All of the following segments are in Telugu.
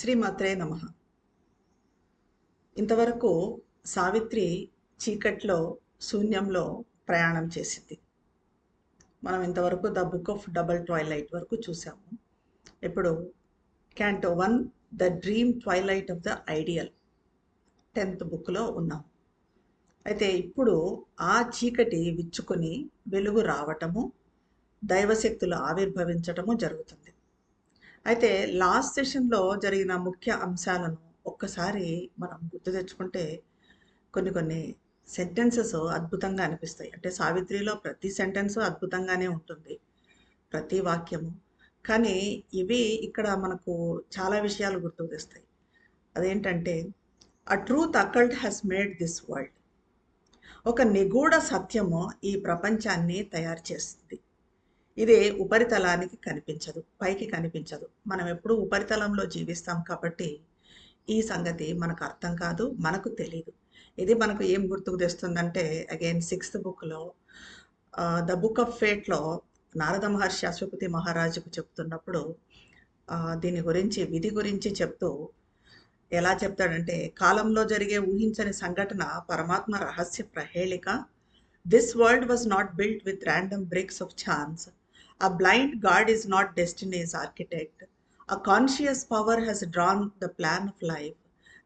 శ్రీమాత్రే నమ. ఇంతవరకు సావిత్రి చీకట్లో శూన్యంలో ప్రయాణం చేసింది. మనం ఇంతవరకు the book of double twilight వరకు చూసాము. ఇప్పుడు canto 1 the dream twilight of the ideal 10th బుక్లో ఉన్నాం. అయితే ఇప్పుడు ఆ చీకటి విచ్చుకొని వెలుగు రావటము, దైవశక్తులు ఆవిర్భవించటము జరుగుతుంది. అయితే లాస్ట్ సెషన్లో జరిగిన ముఖ్య అంశాలను ఒక్కసారి మనం గుర్తు తెచ్చుకుంటే కొన్ని సెంటెన్సెస్ అద్భుతంగా అనిపిస్తాయి. అంటే సావిత్రిలో ప్రతి సెంటెన్స్ అద్భుతంగానే ఉంటుంది, ప్రతి వాక్యము. కానీ ఇవి ఇక్కడ మనకు చాలా విషయాలు గుర్తుకు తెస్తాయి. అదేంటంటే, అ truth occult has made this world. ఒక నిగూఢ సత్యము ఈ ప్రపంచాన్ని తయారు చేస్తుంది. ఇది ఉపరితలానికి కనిపించదు, పైకి కనిపించదు. మనం ఎప్పుడూ ఉపరితలంలో జీవిస్తాం కాబట్టి ఈ సంగతి మనకు అర్థం కాదు, మనకు తెలియదు. ఇది మనకు ఏం గుర్తుకు తెస్తుందంటే, అగైన్ 6th బుక్లో ద బుక్ ఆఫ్ ఫేట్లో నారద మహర్షి అశ్వపతి మహారాజుకు చెప్తున్నప్పుడు దీని గురించి, విధి గురించి చెప్తూ ఎలా చెప్తాడంటే, కాలంలో జరిగే ఊహించని సంఘటన పరమాత్మ రహస్య ప్రహేళిక. This world was not built with random bricks of chance. A blind God is not destiny's architect. A conscious power has drawn the plan of life.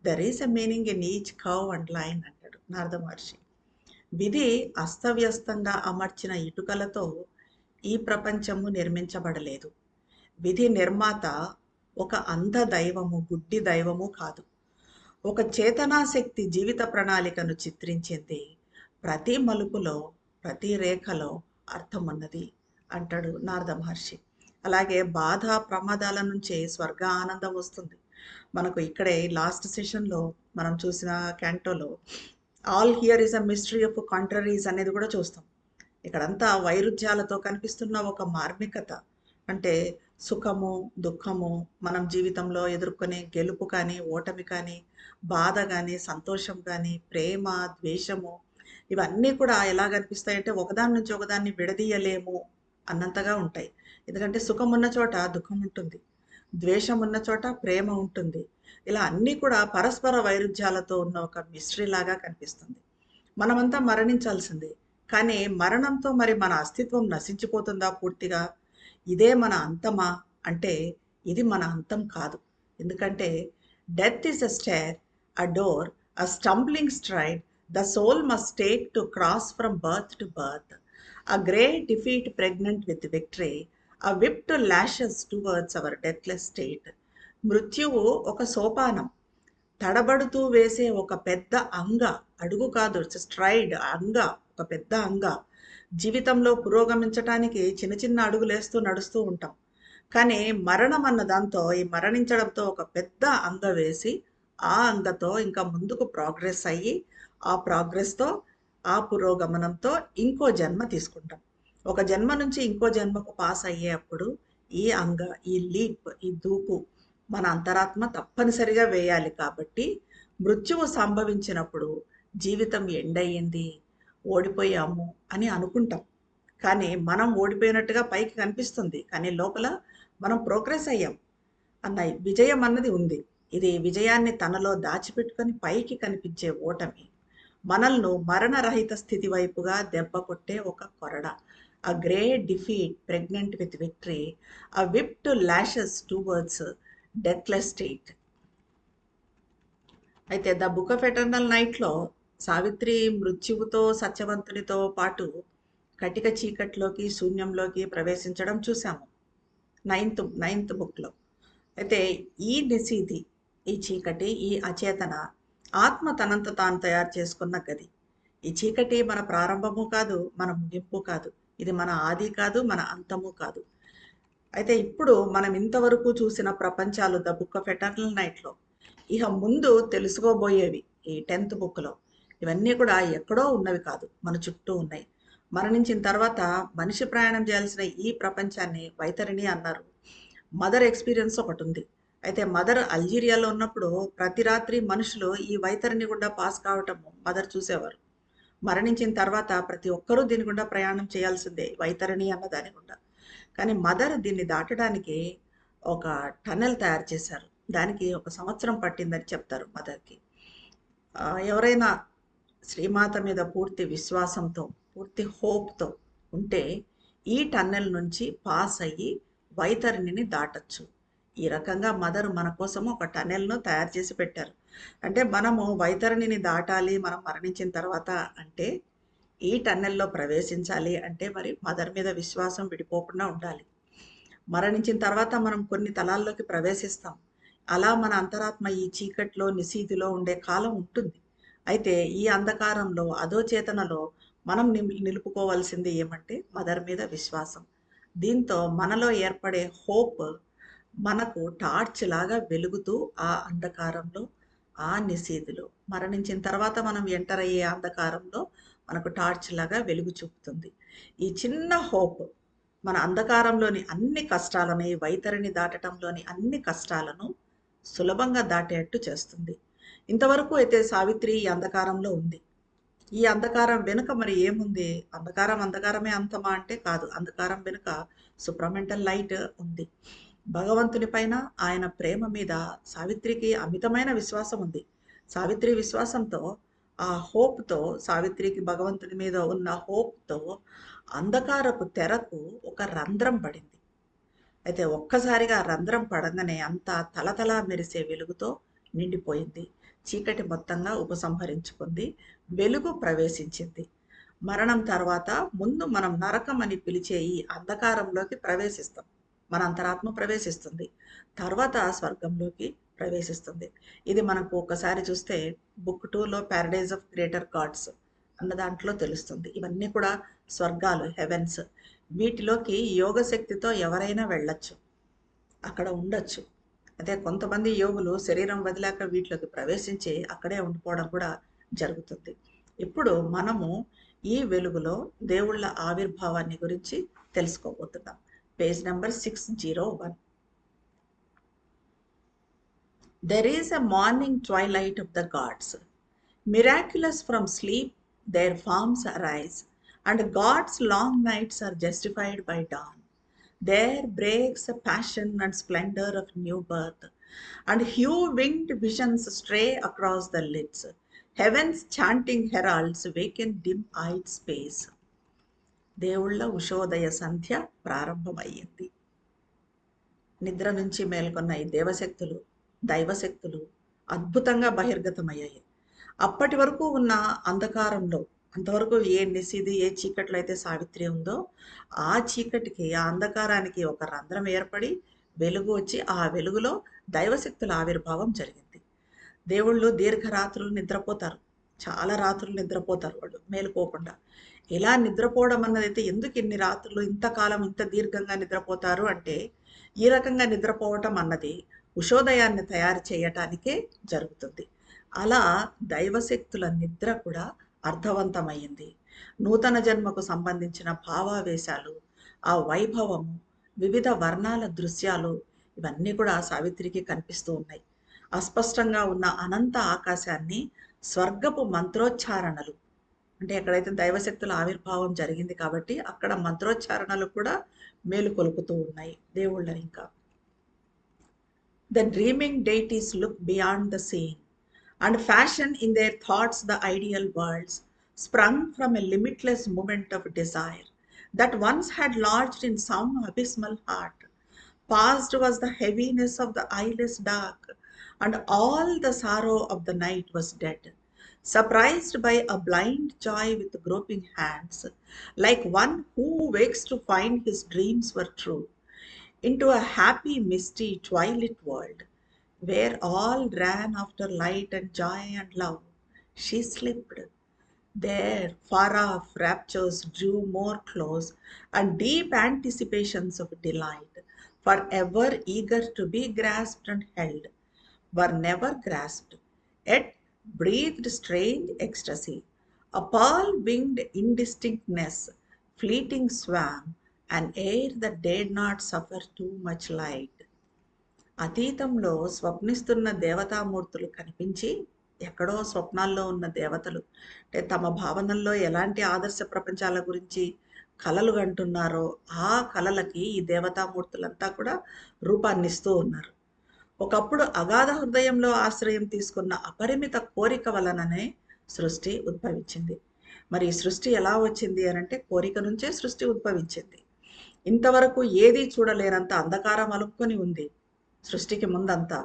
There is a meaning in each curve and line అంటాడు నారద మహర్షి. విధి అస్తవ్యస్తంగా అమర్చిన ఇటుకలతో ఈ ప్రపంచము నిర్మించబడలేదు. విధి నిర్మాత ఒక అంధ దైవము, గుడ్డి దైవము కాదు. ఒక చేతనాశక్తి జీవిత ప్రణాళికను చిత్రించింది. ప్రతి మలుపులో, ప్రతి రేఖలో అర్థమున్నది అంటాడు నారద మహర్షి. అలాగే బాధ ప్రమాదాల నుంచి స్వర్గ ఆనందం వస్తుంది. మనకు ఇక్కడే లాస్ట్ సెషన్లో మనం చూసిన క్యాంటోలో all here is a mystery of contraries అనేది కూడా చూస్తాం. ఇక్కడంతా వైరుధ్యాలతో కనిపిస్తున్న ఒక మార్మికత. అంటే సుఖము, దుఃఖము, మనం జీవితంలో ఎదుర్కొనే గెలుపు కానీ, ఓటమి కానీ, బాధ కానీ, సంతోషం కానీ, ప్రేమ, ద్వేషము, ఇవన్నీ కూడా ఎలా కనిపిస్తాయంటే ఒకదాని నుంచి ఒకదాన్ని విడదీయలేము అన్నంతగా ఉంటాయి. ఎందుకంటే సుఖం ఉన్న చోట దుఃఖం ఉంటుంది, ద్వేషం ఉన్న చోట ప్రేమ ఉంటుంది. ఇలా అన్నీ కూడా పరస్పర వైరుధ్యాలతో ఉన్న ఒక మిస్టరీ లాగా కనిపిస్తుంది. మనమంతా మరణించాల్సిందే, కానీ మరణంతో మరి మన అస్తిత్వం నశించిపోతుందా పూర్తిగా? ఇదే మన అంతమా అంటే ఇది మన అంతం కాదు. ఎందుకంటే death is a stair, a door, a stumbling stride the soul must take to cross from birth to birth. A great defeat pregnant with victory, a whip to lashes towards our deathless state. మృత్యువు ఒక సోపానం, తడబడుతూ వేసే ఒక పెద్ద అంగ, అడుగు కాదు, స్ట్రైడ్ అంగ, ఒక పెద్ద అంగ. జీవితంలో పురోగమించటానికి చిన్న చిన్న అడుగులేస్తూ నడుస్తూ ఉంటాం. కానీ మరణం అన్న దాంతో, ఈ మరణించడంతో ఒక పెద్ద అంగ వేసి ఆ అంగతో ఇంకా ముందుకు ప్రోగ్రెస్ అయ్యి, ఆ ప్రోగ్రెస్తో, ఆ పురోగమనంతో ఇంకో జన్మ తీసుకుంటాం. ఒక జన్మ నుంచి ఇంకో జన్మకు పాస్ అయ్యేటప్పుడు ఈ అంగ, ఈ లీప్, ఈ దూకు మన అంతరాత్మ తప్పనిసరిగా వేయాలి. కాబట్టి మృత్యువు సంభవించినప్పుడు జీవితం ఎండ్ అయ్యింది, ఓడిపోయాము అని అనుకుంటాం. కానీ మనం ఓడిపోయినట్టుగా పైకి కనిపిస్తుంది, కానీ లోపల మనం ప్రోగ్రెస్ అయ్యాం అన్న విజయం అన్నది ఉంది. ఇది విజయాన్ని తనలో దాచిపెట్టుకొని పైకి కనిపించే ఓటమి. మనల్ని మరణరహిత స్థితి వైపుగా దెబ్బ కొట్టే ఒక కొరడ. A great defeat pregnant with victory, a whip to lashes towards deathless state. అయితే ద బుక్ ఆఫ్ ఎటర్నల్ నైట్లో సావిత్రి మృత్యువుతో సత్యవంతునితో పాటు కటిక చీకట్లోకి, శూన్యంలోకి ప్రవేశించడం చూసాము నైన్త్ బుక్లో. అయితే ఈ నిశీధి, ఈ చీకటి, ఈ అచేతన ఆత్మ తనంత తాను తయారు చేసుకున్న గది. ఈ చీకటి మన ప్రారంభము కాదు, మన ముగింపు కాదు, ఇది మన ఆది కాదు, మన అంతము కాదు. అయితే ఇప్పుడు మనం ఇంతవరకు చూసిన ప్రపంచాలు ద బుక్ ఆఫ్ ఎటర్నల్ నైట్లో, ఇక ముందు తెలుసుకోబోయేవి ఈ 10th బుక్లో, ఇవన్నీ కూడా ఎక్కడో ఉన్నవి కాదు, మన చుట్టూ ఉన్నాయి. మరణించిన తర్వాత మనిషి ప్రయాణం చేయాల్సిన ఈ ప్రపంచాన్ని వైతరిణి అన్నారు. మదర్ ఎక్స్పీరియన్స్ ఒకటి ఉంది. అయితే మదర్ అల్జీరియాలో ఉన్నప్పుడు ప్రతి రాత్రి మనుషులు ఈ వైతరిని గుండా పాస్ కావటం మదర్ చూసేవారు. మరణించిన తర్వాత ప్రతి ఒక్కరూ దీని గుండా ప్రయాణం చేయాల్సిందే, వైతరిణి అన్న దాని గుండా. కానీ మదర్ దీన్ని దాటడానికి ఒక టనెల్ తయారు చేశారు. దానికి 1 సంవత్సరం పట్టిందని చెప్తారు మదర్‌కి. ఎవరైనా శ్రీమాత మీద పూర్తి విశ్వాసంతో, పూర్తి హోప్‌తో ఉంటే ఈ టన్నెల్ నుంచి పాస్ అయ్యి వైతరిణిని దాటొచ్చు. ఈ రకంగా మదర్ మన కోసము ఒక టన్నెల్‌ను తయారు చేసి పెట్టారు. అంటే మనము వైతరిణిని దాటాలి మనం మరణించిన తర్వాత అంటే, ఈ టన్నెల్‌లో ప్రవేశించాలి అంటే మరి మదర్ మీద విశ్వాసం విడిపోకుండా ఉండాలి. మరణించిన తర్వాత మనం కొన్ని తలాల్లోకి ప్రవేశిస్తాం. అలా మన అంతరాత్మ ఈ చీకట్లో, నిశీధిలో ఉండే కాలం ఉంటుంది. అయితే ఈ అంధకారంలో, అధోచేతనలో మనం నిలుపుకోవాల్సింది ఏమంటే మదర్ మీద విశ్వాసం. దీంతో మనలో ఏర్పడే హోప్ మనకు టార్చ్ లాగా వెలుగుతూ ఆ అంధకారంలో, ఆ నిశీధిలో మరణించిన తర్వాత మనం ఎంటర్ అయ్యే అంధకారంలో మనకు టార్చ్ లాగా వెలుగు చూపుతుంది. ఈ చిన్న హోప్ మన అంధకారంలోని అన్ని కష్టాలను, ఈ వైతరిని దాటటంలోని అన్ని కష్టాలను సులభంగా దాటేట్టు చేస్తుంది. ఇంతవరకు అయితే సావిత్రి ఈ అంధకారంలో ఉంది. ఈ అంధకారం వెనుక మరి ఏముంది? అంధకారం అంధకారమే అంతమా అంటే కాదు. అంధకారం వెనుక సుప్రమెంటల్ లైట్ ఉంది. భగవంతుని పైన, ఆయన ప్రేమ మీద సావిత్రికి అమితమైన విశ్వాసం ఉంది. సావిత్రి విశ్వాసంతో, ఆ హోప్‌తో, సావిత్రికి భగవంతుని మీద ఉన్న హోప్‌తో అంధకారపు తెరకు ఒక రంధ్రం పడింది. అయితే ఒక్కసారిగా రంధ్రం పడంగానే అంతా తళతళ మెరిసే వెలుగుతో నిండిపోయింది. చీకటి మొత్తంగా ఉపసంహరించుకుంది. వెలుగు ప్రవేశించింది. మరణం తర్వాత ముందు మనం నరకం అని పిలిచే ఈ అంధకారంలోకి ప్రవేశిస్తాం. మన అంతరాత్మ ప్రవేశిస్తుంది. తర్వాత స్వర్గంలోకి ప్రవేశిస్తుంది. ఇది మనకు ఒకసారి చూస్తే బుక్ 2లో 'పారడైజ్ ఆఫ్ గ్రేటర్ గాడ్స్' అన్న దాంట్లో తెలుస్తుంది. ఇవన్నీ కూడా స్వర్గాలు, హెవెన్స్. వీటిలోకి యోగ శక్తితో ఎవరైనా వెళ్ళొచ్చు. అక్కడ ఉండొచ్చు. అదే కొంతమంది యోగులు శరీరం వదిలాక వీటిలోకి ప్రవేశించి అక్కడే ఉండిపోవడం కూడా జరుగుతుంది. ఇప్పుడు మనము ఈ వెలుగులో దేవుళ్ళ ఆవిర్భావాన్ని గురించి తెలుసుకోబోతున్నాం. Page number 601. There is a morning twilight of the gods. Miraculous from sleep their forms arise, and God's long nights are justified by dawn. There breaks a passion and splendor of new birth, and hue-winged visions stray across the lids. Heaven's chanting heralds waken dim-eyed space. దేవుళ్ళ ఉషోదయ సంధ్య ప్రారంభమయ్యింది. నిద్ర నుంచి మేల్కొన్న ఈ దేవశక్తులు, దైవశక్తులు అద్భుతంగా బహిర్గతమయ్యాయి. అప్పటి వరకు ఉన్న అంధకారంలో, అంతవరకు ఏ నిశిది, ఏ చీకట్లో అయితే సావిత్రి ఉందో, ఆ చీకటికి, ఆ అంధకారానికి ఒక రంధ్రం ఏర్పడి వెలుగు వచ్చి ఆ వెలుగులో దైవశక్తుల ఆవిర్భావం జరిగింది. దేవుళ్ళు దీర్ఘరాత్రులు నిద్రపోతారు. చాలా రాత్రులు నిద్రపోతారు వాళ్ళు మేలుకోకుండా. ఇలా నిద్రపోవడం అన్నదైతే ఎందుకు ఇన్ని రాత్రులు, ఇంతకాలం, ఇంత దీర్ఘంగా నిద్రపోతారు అంటే, ఈ రకంగా నిద్రపోవటం అన్నది ఉషోదయాన్ని తయారు చేయటానికే జరుగుతుంది. అలా దైవశక్తుల నిద్ర కూడా అర్థవంతమైంది. నూతన జన్మకు సంబంధించిన భావావేశాలు, ఆ వైభవము, వివిధ వర్ణాల దృశ్యాలు ఇవన్నీ కూడా సావిత్రికి కనిపిస్తూ ఉన్నాయి. అస్పష్టంగా ఉన్న అనంత ఆకాశాన్ని స్వర్గపు మంత్రోచ్చారణలు, అంటే ఎక్కడైతే దైవశక్తుల ఆవిర్భావం జరిగింది కాబట్టి అక్కడ మంత్రోచ్చారణలు కూడా మేలుకొలుపుతూ ఉన్నాయి దేవుళ్ళని. ఇంకా The dreaming deities look beyond the scene and fashion in their thoughts the ideal worlds, sprung from a limitless moment of desire that once had lodged in some abysmal heart. Past was the heaviness of the eyeless dark, and all the sorrow of the night was dead. Surprised by a blind joy with groping hands, like one who wakes to find his dreams were true, into a happy, misty, twilight world, where all ran after light and joy and love, she slipped. There, far off, raptures drew more close, and deep anticipations of delight, forever eager to be grasped and held, were never grasped, yet breathed strange ecstasy, a pearl-winged indistinctness, fleeting swam, an air that dared not suffer too much light. అతీతంలో స్వప్నిస్తున్న దేవతామూర్తులు కనిపించి, ఎక్కడో స్వప్నాల్లో ఉన్న దేవతలు అంటే తమ భావనల్లో ఎలాంటి ఆదర్శ ప్రపంచాల గురించి కలలు కంటున్నారో ఆ కలలకి ఈ దేవతామూర్తులంతా కూడా రూపాన్నిస్తూ ఉన్నారు. ఒకప్పుడు అగాధ హృదయంలో ఆశ్రయం తీసుకున్న అపరిమిత కోరిక వలననే సృష్టి ఉద్భవించింది. మరి ఈ సృష్టి ఎలా వచ్చింది అనంటే కోరిక నుంచే సృష్టి ఉద్భవించింది. ఇంతవరకు ఏదీ చూడలేనంత అంధకారం అలుముకొని ఉంది సృష్టికి ముందంతా.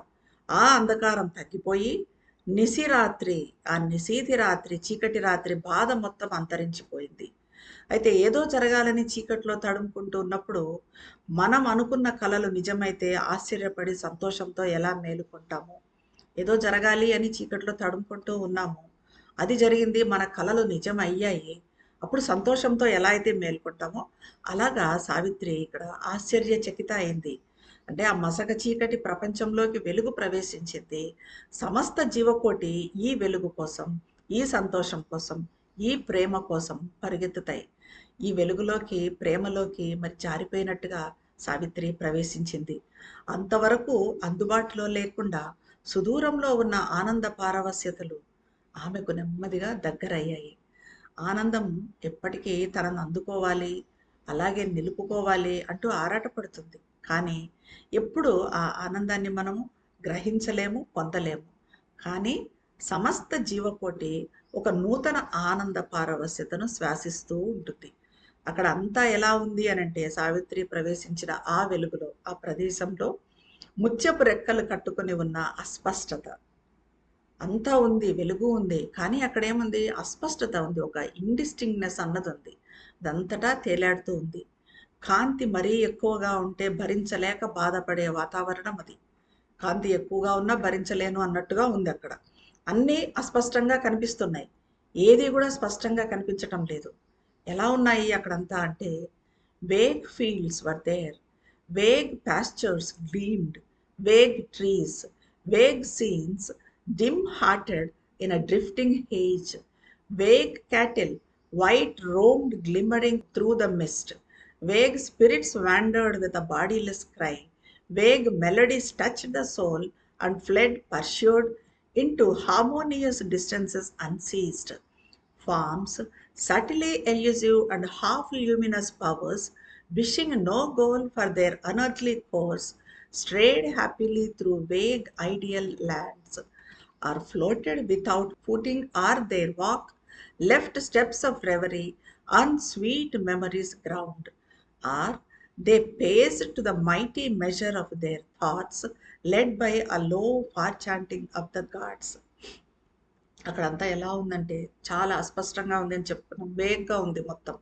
ఆ అంధకారం తగ్గిపోయి నిశిరాత్రి, ఆ నిశీధి రాత్రి, చీకటి రాత్రి బాధ మొత్తం అంతరించిపోయింది. అయితే ఏదో జరగాలని చీకట్లో తడుముకుంటూ ఉన్నప్పుడు మనం అనుకున్న కలలు నిజమైతే ఆశ్చర్యపడి సంతోషంతో ఎలా మేలుకుంటాము. ఏదో జరగాలి అని చీకట్లో తడుముకుంటూ ఉన్నాము, అది జరిగింది, మన కలలు నిజం అయ్యాయి, అప్పుడు సంతోషంతో ఎలా అయితే మేల్కొంటామో అలాగా సావిత్రి ఇక్కడ ఆశ్చర్యచకిత అయింది. అంటే ఆ మసక చీకటి ప్రపంచంలోకి వెలుగు ప్రవేశించింది. సమస్త జీవకోటి ఈ వెలుగు కోసం, ఈ సంతోషం కోసం, ఈ ప్రేమ కోసం పరిగెత్తుతాయి. ఈ వెలుగులోకి, ప్రేమలోకి మరి జారిపోయినట్టుగా సావిత్రి ప్రవేశించింది. అంతవరకు అందుబాటులో లేకుండా సుదూరంలో ఉన్న ఆనంద పారవస్యతలు ఆమెకు నెమ్మదిగా దగ్గరయ్యాయి. ఆనందం ఎప్పటికీ తనను అందుకోవాలి, అలాగే నిలుపుకోవాలి అంటూ ఆరాటపడుతుంది. కానీ ఎప్పుడు ఆ ఆనందాన్ని మనము గ్రహించలేము, పొందలేము. కానీ సమస్త జీవకోటి ఒక నూతన ఆనంద పారవస్యతను శ్వాసిస్తూ ఉంటుంది. అక్కడ అంతా ఎలా ఉంది అనంటే సావిత్రి ప్రవేశించిన ఆ వెలుగులో, ఆ ప్రదేశంలో ముత్యపు రెక్కలు కట్టుకొని ఉన్న అస్పష్టత అంతా ఉంది, వెలుగు ఉంది. కానీ అక్కడేముంది, అస్పష్టత ఉంది, ఒక ఇండిస్టింగ్నెస్ అన్నది ఉంది. అదంతటా తేలాడుతూ ఉంది. కాంతి మరీ ఎక్కువగా ఉంటే భరించలేక బాధపడే వాతావరణం అది. కాంతి ఎక్కువగా ఉన్నా భరించలేను అన్నట్టుగా ఉంది అక్కడ. అన్నీ అస్పష్టంగా కనిపిస్తున్నాయి, ఏది కూడా స్పష్టంగా కనిపించటం లేదు. ఎలా ఉన్నాయి అక్కడంతా అంటే, vague fields were there, vague pastures gleamed, vague trees, vague scenes dim hearted in a drifting haze, vague cattle, white roamed glimmering through the mist, vague spirits wandered with a bodiless cry, vague melodies touched the soul and fled pursued into harmonious distances unceased. Forms, subtly elusive and half luminous powers, wishing no goal for their unearthly course, strayed happily through vague ideal lands, or floated without footing or their walk, left steps of reverie on sweet memories ground, or they paced to the mighty measure of their thoughts, led by a low far chanting of the gods. అక్కడంతా ఎలా ఉందంటే చాలా అస్పష్టంగా ఉంది అని చెప్పుకున్నాం. వేగ్గా ఉంది మొత్తం.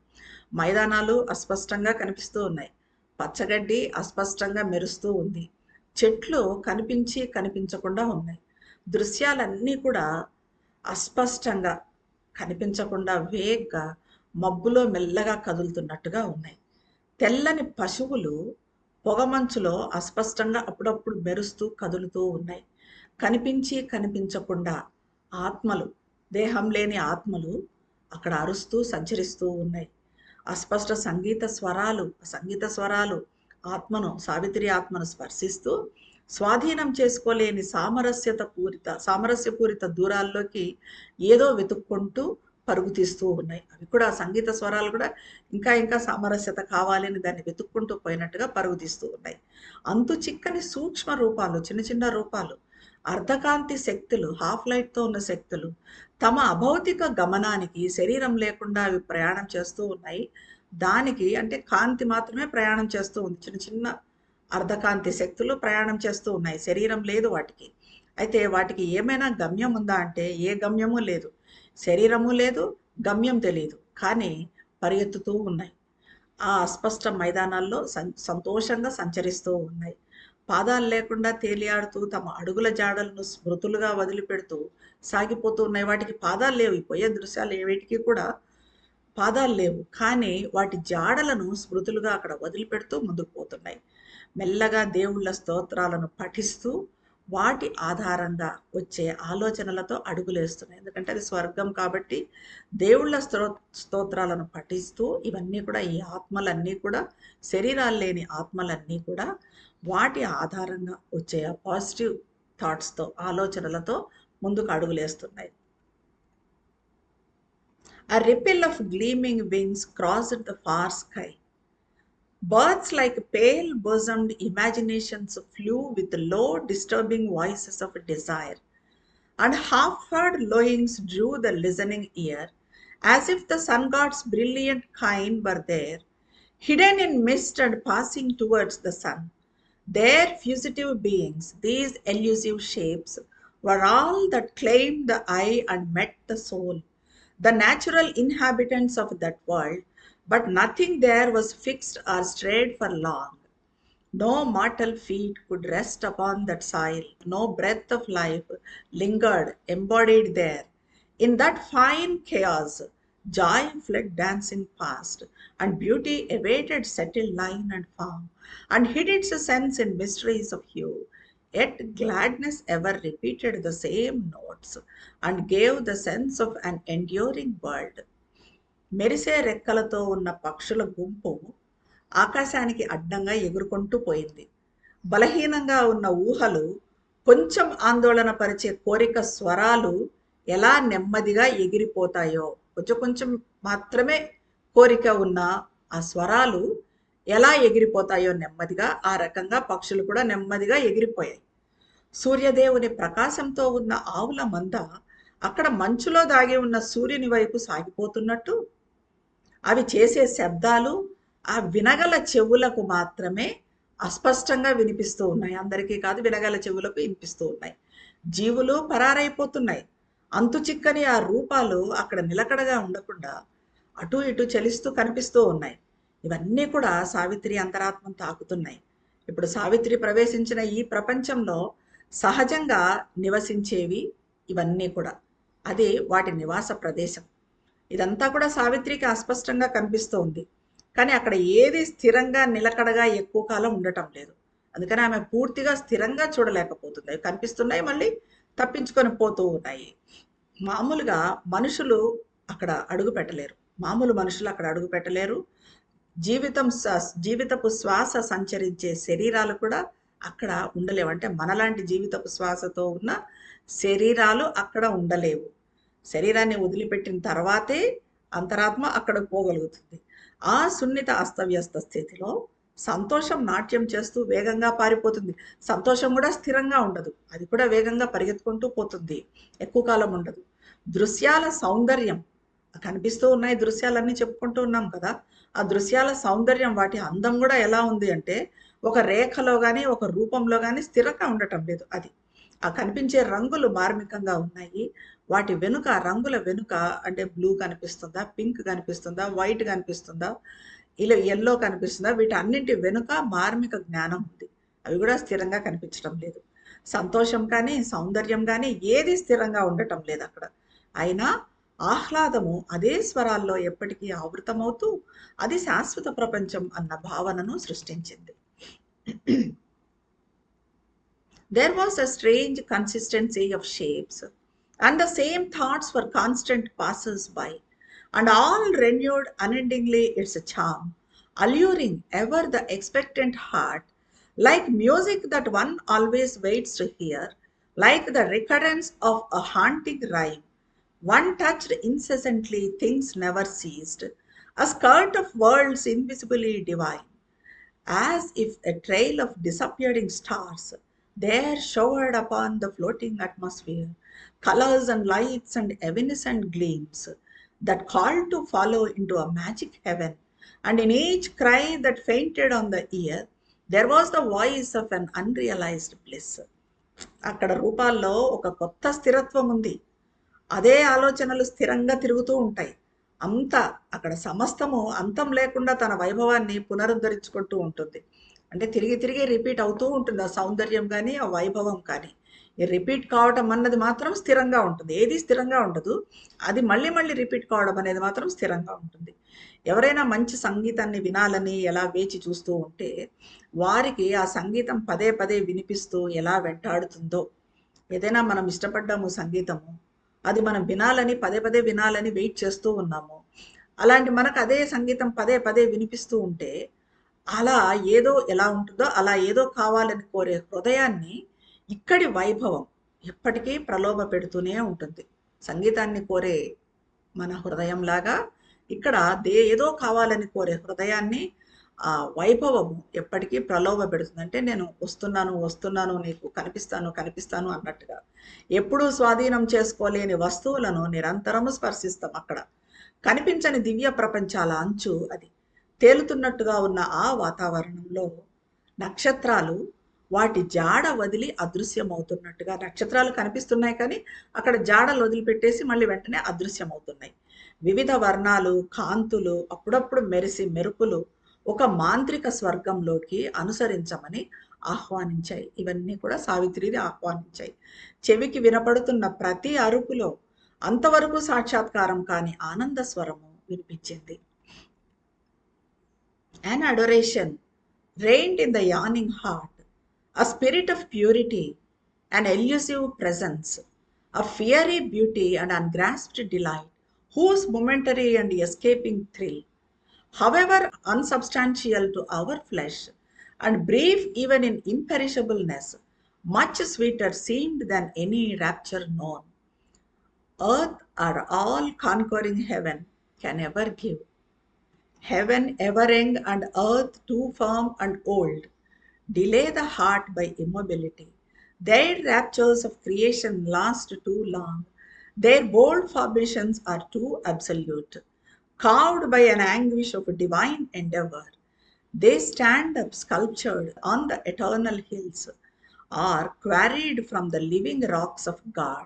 మైదానాలు అస్పష్టంగా కనిపిస్తూ ఉన్నాయి, పచ్చగడ్డి అస్పష్టంగా మెరుస్తూ ఉంది, చెట్లు కనిపించి కనిపించకుండా ఉన్నాయి. దృశ్యాలన్నీ కూడా అస్పష్టంగా కనిపించకుండా వేగ్గా మబ్బులో మెల్లగా కదులుతున్నట్టుగా ఉన్నాయి. తెల్లని పశువులు పొగమంచులో అస్పష్టంగా అప్పుడప్పుడు మెరుస్తూ కదులుతూ ఉన్నాయి. కనిపించి కనిపించకుండా ఆత్మలు, దేహం లేని ఆత్మలు అక్కడ అరుస్తూ సంచరిస్తూ ఉన్నాయి. అస్పష్ట సంగీత స్వరాలు ఆత్మను, సావిత్రి ఆత్మను స్పర్శిస్తూ స్వాధీనం చేసుకోలేని సామరస్యపూరిత దూరాల్లోకి ఏదో వెతుక్కుంటూ పరుగు తీస్తూ ఉన్నాయి. అవి కూడా సంగీత స్వరాలు కూడా ఇంకా ఇంకా సామరస్యత కావాలని దాన్ని వెతుక్కుంటూ పోయినట్టుగా పరుగు తీస్తూ ఉన్నాయి. అంతు చిక్కని సూక్ష్మ రూపాలు, చిన్న చిన్న రూపాలు, అర్ధకాంతి శక్తులు, హాఫ్ లైట్తో ఉన్న శక్తులు తమ అభౌతిక గమనానికి శరీరం లేకుండా అవి ప్రయాణం చేస్తూ ఉన్నాయి. దానికి అంటే కాంతి మాత్రమే ప్రయాణం చేస్తూ ఉంది. చిన్న చిన్న అర్ధకాంతి శక్తులు ప్రయాణం చేస్తూ ఉన్నాయి, శరీరం లేదు వాటికి. అయితే వాటికి ఏమైనా గమ్యం ఉందా అంటే ఏ గమ్యము లేదు, శరీరము లేదు, గమ్యం తెలియదు, కానీ పరిగెత్తుతూ ఉన్నాయి. ఆ అస్పష్ట మైదానాల్లో సంతోషంగా సంచరిస్తూ ఉన్నాయి. పాదాలు లేకుండా తేలియాడుతూ తమ అడుగుల జాడలను స్మృతులుగా వదిలిపెడుతూ సాగిపోతూ ఉన్నాయి. వాటికి పాదాలు లేవు, పోయే దృశ్యాలు ఏవిటికి కూడా పాదాలు లేవు, కానీ వాటి జాడలను స్మృతులుగా అక్కడ వదిలిపెడుతూ ముందుకు పోతున్నాయి. మెల్లగా దేవుళ్ళ స్తోత్రాలను పఠిస్తూ వాటి ఆధారంగా వచ్చే ఆలోచనలతో అడుగులేస్తున్నాయి. ఎందుకంటే అది స్వర్గం కాబట్టి దేవుళ్ళ స్తోత్రాలను పఠిస్తూ ఇవన్నీ కూడా, ఈ ఆత్మలన్నీ కూడా, శరీరాలు లేని ఆత్మలన్నీ కూడా వాటి ఆధారంగా వచ్చే పాజిటివ్ థాట్స్తో, ఆలోచనలతో ముందుకు అడుగులేస్తున్నాయి. A ripple of gleaming wings crossed the far sky. Birds like pale bosomed imaginations flew with low, disturbing voices of desire, and half heard lowings drew the listening ear, as if the sun god's brilliant kine were there, hidden in mist and passing towards the sun. Their fugitive beings, these elusive shapes, were all that claimed the eye and met the soul, the natural inhabitants of that world, but nothing there was fixed or strayed for long. No mortal feet could rest upon that soil, no breath of life lingered embodied there. In that fine chaos, joy fled dancing past, and beauty evaded settled line and form, and hid its sense in mysteries of hue. Yet gladness ever repeated the same notes, and gave the sense of an enduring world. మెరిసే రెక్కలతో ఉన్న పక్షుల గుంపు ఆకాశానికి అడ్డంగా ఎగురుకుంటూ పోయింది. బలహీనంగా ఉన్న ఊహలు, కొంచెం ఆందోళన పరిచే కోరిక స్వరాలు ఎలా నెమ్మదిగా ఎగిరిపోతాయో, కొంచెం కొంచెం మాత్రమే కోరిక ఉన్న ఆ స్వరాలు ఎలా ఎగిరిపోతాయో నెమ్మదిగా, ఆ రకంగా పక్షులు కూడా నెమ్మదిగా ఎగిరిపోయాయి. సూర్యదేవుని ప్రకాశంతో ఉన్న ఆవుల మంద అక్కడ మంచులో దాగి ఉన్న సూర్యుని వైపు సాగిపోతున్నట్టు, అవి చేసే శబ్దాలు ఆ వినగల చెవులకు మాత్రమే అస్పష్టంగా వినిపిస్తూ ఉన్నాయి. అందరికీ కాదు, వినగల చెవులకు వినిపిస్తూ ఉన్నాయి. జీవులు పరారైపోతున్నాయి. అంతు చిక్కని ఆ రూపాలు అక్కడ నిలకడగా ఉండకుండా అటు ఇటు చలిస్తూ కనిపిస్తూ ఉన్నాయి. ఇవన్నీ కూడా సావిత్రి అంతరాత్మను తాకుతున్నాయి. ఇప్పుడు సావిత్రి ప్రవేశించిన ఈ ప్రపంచంలో సహజంగా నివసించేవి ఇవన్నీ కూడా. అది వాటి నివాస ప్రదేశం. ఇదంతా కూడా సావిత్రికి అస్పష్టంగా కనిపిస్తూ ఉంది. కానీ అక్కడ ఏది స్థిరంగా నిలకడగా ఎక్కువ కాలం ఉండటం లేదు. అందుకని ఆమె పూర్తిగా స్థిరంగా చూడలేకపోతుంది. అవి కనిపిస్తున్నాయి, మళ్ళీ తప్పించుకొని పోతూ ఉన్నాయి. మామూలుగా మనుషులు అక్కడ అడుగు పెట్టలేరు. మామూలు మనుషులు అక్కడ అడుగు పెట్టలేరు. జీవితపు శ్వాస సంచరించే శరీరాలు కూడా అక్కడ ఉండలేవు. అంటే మనలాంటి జీవితపు శ్వాసతో ఉన్న శరీరాలు అక్కడ ఉండలేవు. శరీరాన్ని వదిలిపెట్టిన తర్వాతే అంతరాత్మ అక్కడికి పోగలుగుతుంది. ఆ సున్నిత అస్తవ్యస్త స్థితిలో సంతోషం నాట్యం చేస్తూ వేగంగా పారిపోతుంది. సంతోషం కూడా స్థిరంగా ఉండదు, అది కూడా వేగంగా పరిగెత్తుకుంటూ పోతుంది, ఎక్కువ కాలం ఉండదు. దృశ్యాల సౌందర్యం కనిపిస్తూ ఉన్నాయి, దృశ్యాలన్నీ చెప్పుకుంటూ ఉన్నాం కదా. ఆ దృశ్యాల సౌందర్యం, వాటి అందం కూడా ఎలా ఉంది అంటే ఒక రేఖలో కానీ ఒక రూపంలో కానీ స్థిరంగా ఉండటం లేదు. అది ఆ కనిపించే రంగులు మార్మికంగా ఉన్నాయి. వాటి వెనుక, రంగుల వెనుక అంటే బ్లూ కనిపిస్తుందా, పింక్ కనిపిస్తుందా, వైట్ కనిపిస్తుందా, ఇలా ఎల్లో కనిపిస్తుందా, వీటన్నింటి వెనుక మార్మిక జ్ఞానం ఉంది. అవి కూడా స్థిరంగా కనిపించడం లేదు. సంతోషం కానీ సౌందర్యం కానీ ఏది స్థిరంగా ఉండటం లేదు అక్కడ. అయినా ఆహ్లాదము అదే స్వరాల్లో ఎప్పటికీ ఆవృతమవుతూ అది శాశ్వత ప్రపంచం అన్న భావనను సృష్టించింది. There was a strange consistency of shapes, and the same thoughts were constant passers-by, and all renewed unendingly its charm, alluring ever the expectant heart, like music that one always waits to hear, like the recurrence of a haunting rhyme. One touched incessantly, things never ceased, a skirt of worlds invisibly divine, as if a trail of disappearing stars there showered upon the floating atmosphere, colors and lights and evanescent gleams that called to follow into a magic heaven. And in each cry that fainted on the ear, there was the voice of an unrealized bliss. అక్కడ రూపాల్లో ఒక కొత్త స్థిరత్వం ఉంది. అదే ఆలోచనలు స్థిరంగా తిరుగుతూ ఉంటాయి. అంత అక్కడ సమస్తము అంతం లేకుండా తన వైభవాన్ని పునరుద్ధరించుకుంటూ ఉంటుంది. అంటే తిరిగి తిరిగి రిపీట్ అవుతూ ఉంటుంది ఆ సౌందర్యం కానీ ఆ వైభవం కానీ. ఈ రిపీట్ కావటం అన్నది మాత్రం స్థిరంగా ఉంటుంది. ఏది స్థిరంగా ఉండదు, అది మళ్ళీ మళ్ళీ రిపీట్ కావడం అనేది మాత్రం స్థిరంగా ఉంటుంది. ఎవరైనా మంచి సంగీతాన్ని వినాలని ఎలా వేచి చూస్తూ ఉంటే వారికి ఆ సంగీతం పదే పదే వినిపిస్తూ ఎలా వెంటాడుతుందో, ఏదైనా మనం ఇష్టపడ్డాము సంగీతము, అది మనం వినాలని పదే పదే వినాలని వెయిట్ చేస్తూ ఉన్నాము. అలాంటి మనకు అదే సంగీతం పదే పదే వినిపిస్తూ ఉంటే అలా ఏదో ఎలా ఉంటుందో అలా ఏదో కావాలని కోరే హృదయాన్ని ఇక్కడి వైభవం ఎప్పటికీ ప్రలోభ పెడుతూనే ఉంటుంది. సంగీతాన్ని కోరే మన హృదయంలాగా ఇక్కడ ఏదో కావాలని కోరే హృదయాన్ని ఆ వైభవము ఎప్పటికీ ప్రలోభ పెడుతుంది. అంటే నేను వస్తున్నాను వస్తున్నాను నీకు కనిపిస్తాను కనిపిస్తాను అన్నట్టుగా. ఎప్పుడూ స్వాధీనం చేసుకోలేని వస్తువులను నిరంతరము స్పర్శిస్తాం అక్కడ. కనిపించని దివ్య ప్రపంచాల అంచు అది. తేలుతున్నట్టుగా ఉన్న ఆ వాతావరణంలో నక్షత్రాలు వాటి జాడ వదిలి అదృశ్యమవుతున్నట్టుగా, నక్షత్రాలు కనిపిస్తున్నాయి కానీ అక్కడ జాడలు వదిలిపెట్టేసి మళ్ళీ వెంటనే అదృశ్యమవుతున్నాయి. వివిధ వర్ణాలు, కాంతులు, అప్పుడప్పుడు మెరిసి మెరుపులు ఒక మాంత్రిక స్వర్గంలోకి అనుసరించమని ఆహ్వానించాయి. ఇవన్నీ కూడా సావిత్రిది ఆహ్వానించాయి. చెవికి వినపడుతున్న ప్రతి అరుపులో అంతవరకు సాక్షాత్కారం కాని ఆనంద స్వరము వినిపించింది. An adoration reigned in the yearning heart, a spirit of purity, an elusive presence, a fiery beauty and ungrasped delight, whose momentary and escaping thrill, however unsubstantial to our flesh and brief even in imperishableness, much sweeter seemed than any rapture known, earth or all conquering heaven can ever give. Heaven ever young and earth too firm and old, delay the heart by immobility. Their raptures of creation last too long, their bold formations are too absolute. Cowed by an anguish of divine endeavor, they stand up sculptured on the eternal hills, or quarried from the living rocks of God,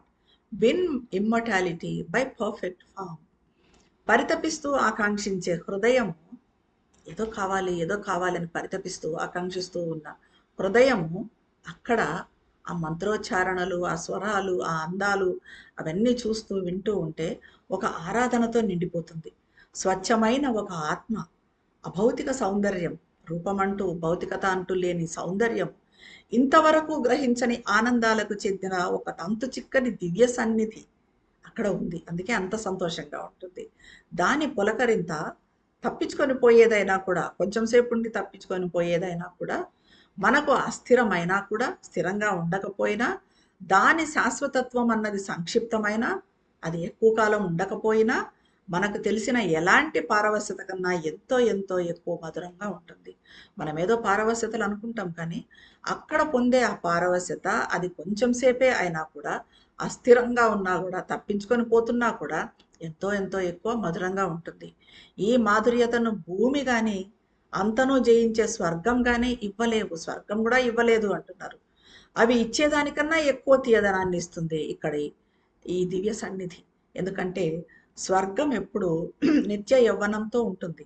win immortality by perfect form. పరితపిస్తూ ఆకాంక్షించే హృదయము, ఏదో కావాలి ఏదో కావాలని పరితపిస్తూ ఆకాంక్షిస్తూ ఉన్న హృదయము అక్కడ ఆ మంత్రోచ్చారణలు, ఆ స్వరాలు, ఆ అందాలు అవన్నీ చూస్తూ వింటూ ఉంటే ఒక ఆరాధనతో నిండిపోతుంది. స్వచ్ఛమైన ఒక ఆత్మ, అభౌతిక సౌందర్యం, రూపమంటూ భౌతికత అంటూ లేని సౌందర్యం, ఇంతవరకు గ్రహించని ఆనందాలకు చెందిన ఒక తంతు చిక్కని దివ్య సన్నిధి అక్కడ ఉంది. అందుకే అంత సంతోషంగా ఉంటుంది. దాని పులకరింత తప్పించుకొని పోయేదైనా కూడా, కొంచెం సేపు ఉండి తప్పించుకొని పోయేదైనా కూడా, మనకు అస్థిరమైనా కూడా, స్థిరంగా ఉండకపోయినా, దాని శాశ్వతత్వం అన్నది సంక్షిప్తమైన, అది ఎక్కువ కాలం ఉండకపోయినా, మనకు తెలిసిన ఎలాంటి పారవశ్యత కన్నా ఎంతో ఎంతో ఎక్కువ మధురంగా ఉంటుంది. మనం ఏదో పారవశ్యతలు అనుకుంటాం కానీ అక్కడ పొందే ఆ పారవశ్యత అది కొంచెం సేపే అయినా కూడా, అస్థిరంగా ఉన్నా కూడా, తప్పించుకొని పోతున్నా కూడా ఎంతో ఎంతో ఎక్కువ మధురంగా ఉంటుంది. ఈ మాధుర్యతను భూమి కానీ అంతను జయించే స్వర్గం కానీ ఇవ్వలేవు, స్వర్గం కూడా ఇవ్వలేదు అంటున్నారు. అవి ఇచ్చేదానికన్నా ఎక్కువ తీయదనాన్ని ఇస్తుంది ఇక్కడ ఈ దివ్య సన్నిధి. ఎందుకంటే స్వర్గం ఎప్పుడు నిత్య యవ్వనంతో ఉంటుంది,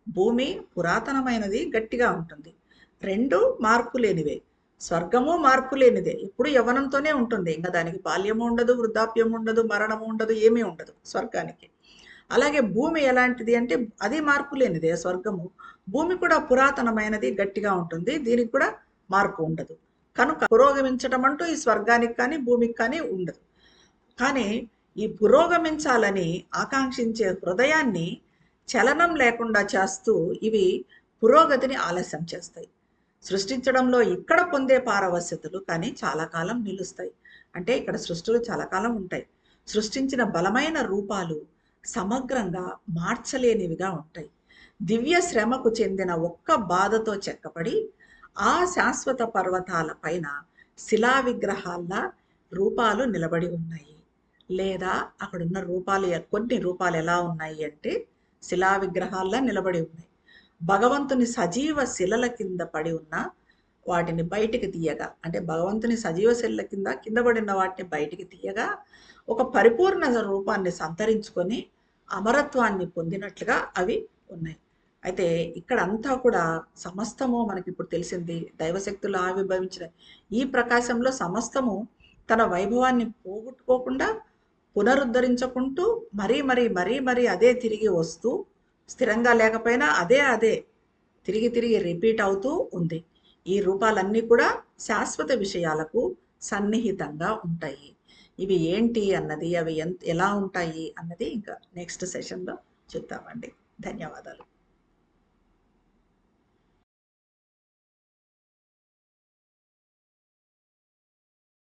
భూమి పురాతనమైనది, గట్టిగా ఉంటుంది. రెండు మార్పు లేనివే. స్వర్గము మార్పు లేనిదే, ఎప్పుడు యవ్వనంతోనే ఉంటుంది. ఇంకా దానికి బాల్యము ఉండదు, వృద్ధాప్యం ఉండదు, మరణము ఉండదు, ఏమీ ఉండదు స్వర్గానికి. అలాగే భూమి ఎలాంటిది అంటే అది మార్పు లేనిదే స్వర్గము. భూమి కూడా పురాతనమైనది, గట్టిగా ఉంటుంది, దీనికి కూడా మార్పు ఉండదు. కనుక పురోగమించటం అంటూ ఈ స్వర్గానికి కానీ భూమికి కానీ ఉండదు. కానీ ఈ పురోగమించాలని ఆకాంక్షించే హృదయాన్ని చలనం లేకుండా చేస్తూ ఇవి పురోగతిని ఆలస్యం చేస్తాయి. సృష్టించడంలో ఇక్కడ పొందే పారవశ్యతలు కానీ చాలా కాలం నిలుస్తాయి. అంటే ఇక్కడ సృష్టిలు చాలా కాలం ఉంటాయి. సృష్టించిన బలమైన రూపాలు సమగ్రంగా మార్చలేనివిగా ఉంటాయి. దివ్య శ్రమకు చెందిన ఒక్క బాధతో చెక్కబడి ఆ శాశ్వత పర్వతాల పైన శిలా విగ్రహాల రూపాలు నిలబడి ఉన్నాయి. లేదా అక్కడున్న రూపాలు, కొన్ని రూపాలు ఎలా ఉన్నాయి అంటే శిలా విగ్రహాల్లా నిలబడి ఉన్నాయి. భగవంతుని సజీవ శిలల కింద పడి ఉన్న వాటిని బయటికి తీయగా, అంటే భగవంతుని సజీవ శిలల కింద పడిన వాటిని బయటికి తీయగా ఒక పరిపూర్ణ రూపాన్ని సంతరించుకొని అమరత్వాన్ని పొందినట్లుగా అవి ఉన్నాయి. అయితే ఇక్కడ అంతా కూడా సమస్తము మనకి ఇప్పుడు తెలిసింది, దైవశక్తులు ఆవిర్భవించిన ఈ ప్రకాశంలో సమస్తము తన వైభవాన్ని పోగొట్టుకోకుండా పునరుద్ధరించుకుంటూ మరీ మరీ మరీ మరీ అదే తిరిగి వస్తూ, స్థిరంగా లేకపోయినా అదే తిరిగి తిరిగి రిపీట్ అవుతూ ఉంది. ఈ రూపాలన్నీ కూడా శాశ్వత విషయాలకు సన్నిహితంగా ఉంటాయి. ఇవి ఏంటి అన్నది, అవి ఎలా ఉంటాయి అన్నది ఇంకా నెక్స్ట్ సెషన్లో చూద్దామండి. ధన్యవాదాలు.